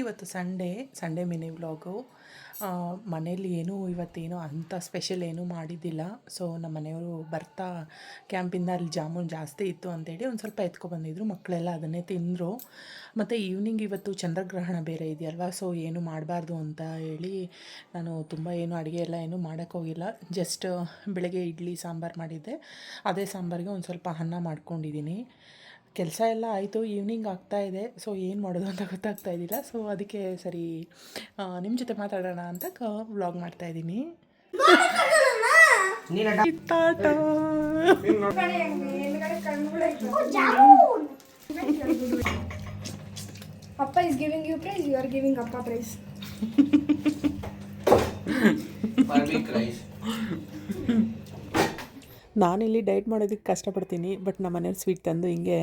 ಇವತ್ತು Sunday mini vlog. ಮನೇಲಿ ಇವತ್ತೇನು ಅಂಥ ಸ್ಪೆಷಲ್ ಏನೂ ಮಾಡಿದ್ದಿಲ್ಲ. ಸೊ ನಮ್ಮ ಮನೆಯವರು ಬರ್ತಾ ಕ್ಯಾಂಪಿಂದ ಅಲ್ಲಿ ಜಾಮೂನ್ ಜಾಸ್ತಿ ಇತ್ತು ಅಂತೇಳಿ ಒಂದು ಸ್ವಲ್ಪ ಎತ್ಕೊಬಂದಿದ್ರು. ಮಕ್ಕಳೆಲ್ಲ ಅದನ್ನೇ ತಿಂದರು. ಮತ್ತು ಈವ್ನಿಂಗ್ ಇವತ್ತು ಚಂದ್ರಗ್ರಹಣ ಬೇರೆ ಇದೆಯಲ್ವ, ಸೊ ಏನು ಮಾಡಬಾರ್ದು ಅಂತ ಹೇಳಿ ನಾನು ತುಂಬ ಅಡುಗೆ ಎಲ್ಲ ಏನೂ ಮಾಡೋಕ್ಕೋಗಿಲ್ಲ. ಜಸ್ಟ್ ಬೆಳಗ್ಗೆ ಇಡ್ಲಿ ಸಾಂಬಾರು ಮಾಡಿದ್ದೆ, ಅದೇ ಸಾಂಬಾರಿಗೆ ಒಂದು ಸ್ವಲ್ಪ ಅನ್ನ ಮಾಡ್ಕೊಂಡಿದ್ದೀನಿ. ಕೆಲಸ ಎಲ್ಲ ಆಯಿತು, ಈವ್ನಿಂಗ್ ಆಗ್ತಾಯಿದೆ. ಸೊ ಏನು ಮಾಡೋದು ಅಂತ ಗೊತ್ತಾಗ್ತಾ ಇದ್ದಿಲ್ಲ. ಸೊ ಅದಕ್ಕೆ ಸರಿ ನಿಮ್ಮ ಜೊತೆ ಮಾತಾಡೋಣ ಅಂತ ವ್ಲಾಗ್ ಮಾಡ್ತಾಯಿದ್ದೀನಿ. ಅಪ್ಪ is giving you praise, you are giving ಅಪ್ಪ praise. ನಾನಿಲ್ಲಿ ಡಯಟ್ ಮಾಡೋದಕ್ಕೆ ಕಷ್ಟಪಡ್ತೀನಿ, ಬಟ್ ನಮ್ಮ ಮನೇಲಿ ಸ್ವೀಟ್ ತಂದು ಹಿಂಗೆ.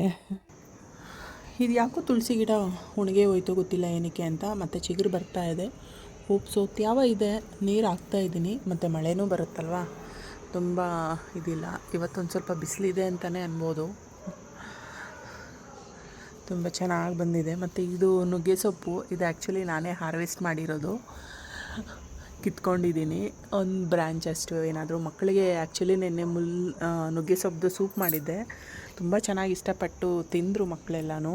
ಇದು ಯಾಕೋ ತುಳಸಿ ಗಿಡ ಒಣಗೆ ಹೋಯ್ತು, ಗೊತ್ತಿಲ್ಲ ಏನಕ್ಕೆ ಅಂತ. ಮತ್ತು ಚಿಗುರು ಬರ್ತಾ ಇದೆ, ಹೂಪ್ಸು ತ್ಯಾವ ಇದೆ, ನೀರು ಹಾಕ್ತಾಯಿದ್ದೀನಿ. ಮತ್ತು ಮಳೆನೂ ಬರುತ್ತಲ್ವ, ತುಂಬ ಇದಿಲ್ಲ. ಇವತ್ತೊಂದು ಸ್ವಲ್ಪ ಬಿಸಿಲಿದೆ ಅಂತಲೇ ಅನ್ಬೋದು. ತುಂಬ ಚೆನ್ನಾಗಿ ಬಂದಿದೆ. ಮತ್ತು ಇದು ನುಗ್ಗೆ ಸೊಪ್ಪು, ಇದು ಆ್ಯಕ್ಚುಲಿ ನಾನೇ ಹಾರ್ವೆಸ್ಟ್ ಮಾಡಿರೋದು, ಕಿತ್ಕೊಂಡಿದ್ದೀನಿ ಒಂದು ಬ್ರ್ಯಾಂಚ್ ಅಷ್ಟು. ಏನಾದರೂ ಮಕ್ಕಳಿಗೆ ಆ್ಯಕ್ಚುಲಿ ನೆನ್ನೆ ನುಗ್ಗೆ ಸೊಪ್ಪು ಸೂಪ್ ಮಾಡಿದ್ದೆ, ತುಂಬ ಚೆನ್ನಾಗಿ ಇಷ್ಟಪಟ್ಟು ತಿಂದರು ಮಕ್ಕಳೆಲ್ಲನೂ.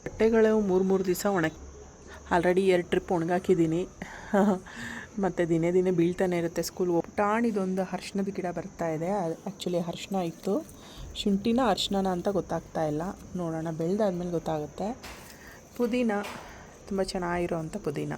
ಬಟ್ಟೆಗಳು 3 ದಿವಸ ಆಲ್ರೆಡಿ 2 ಟ್ರಿಪ್ ಒಣಗಾಕಿದ್ದೀನಿ. ಮತ್ತು ದಿನೇ ಬೀಳ್ತಾನೆ ಇರುತ್ತೆ ಸ್ಕೂಲ್. ಟಾಣಿದೊಂದು ಅರ್ಶಿಣದ ಗಿಡ ಬರ್ತಾ ಇದೆ. ಆ್ಯಕ್ಚುಲಿ ಅರ್ಶಿಣ ಇತ್ತು, ಶುಂಠಿನ ಅರ್ಶಿಣನ ಅಂತ ಗೊತ್ತಾಗ್ತಾ ಇಲ್ಲ, ನೋಡೋಣ ಬೆಳೆದಾದ್ಮೇಲೆ ಗೊತ್ತಾಗುತ್ತೆ. ಪುದೀನ ತುಂಬ ಚೆನ್ನಾಗಿರೋ ಅಂಥ ಪುದೀನ.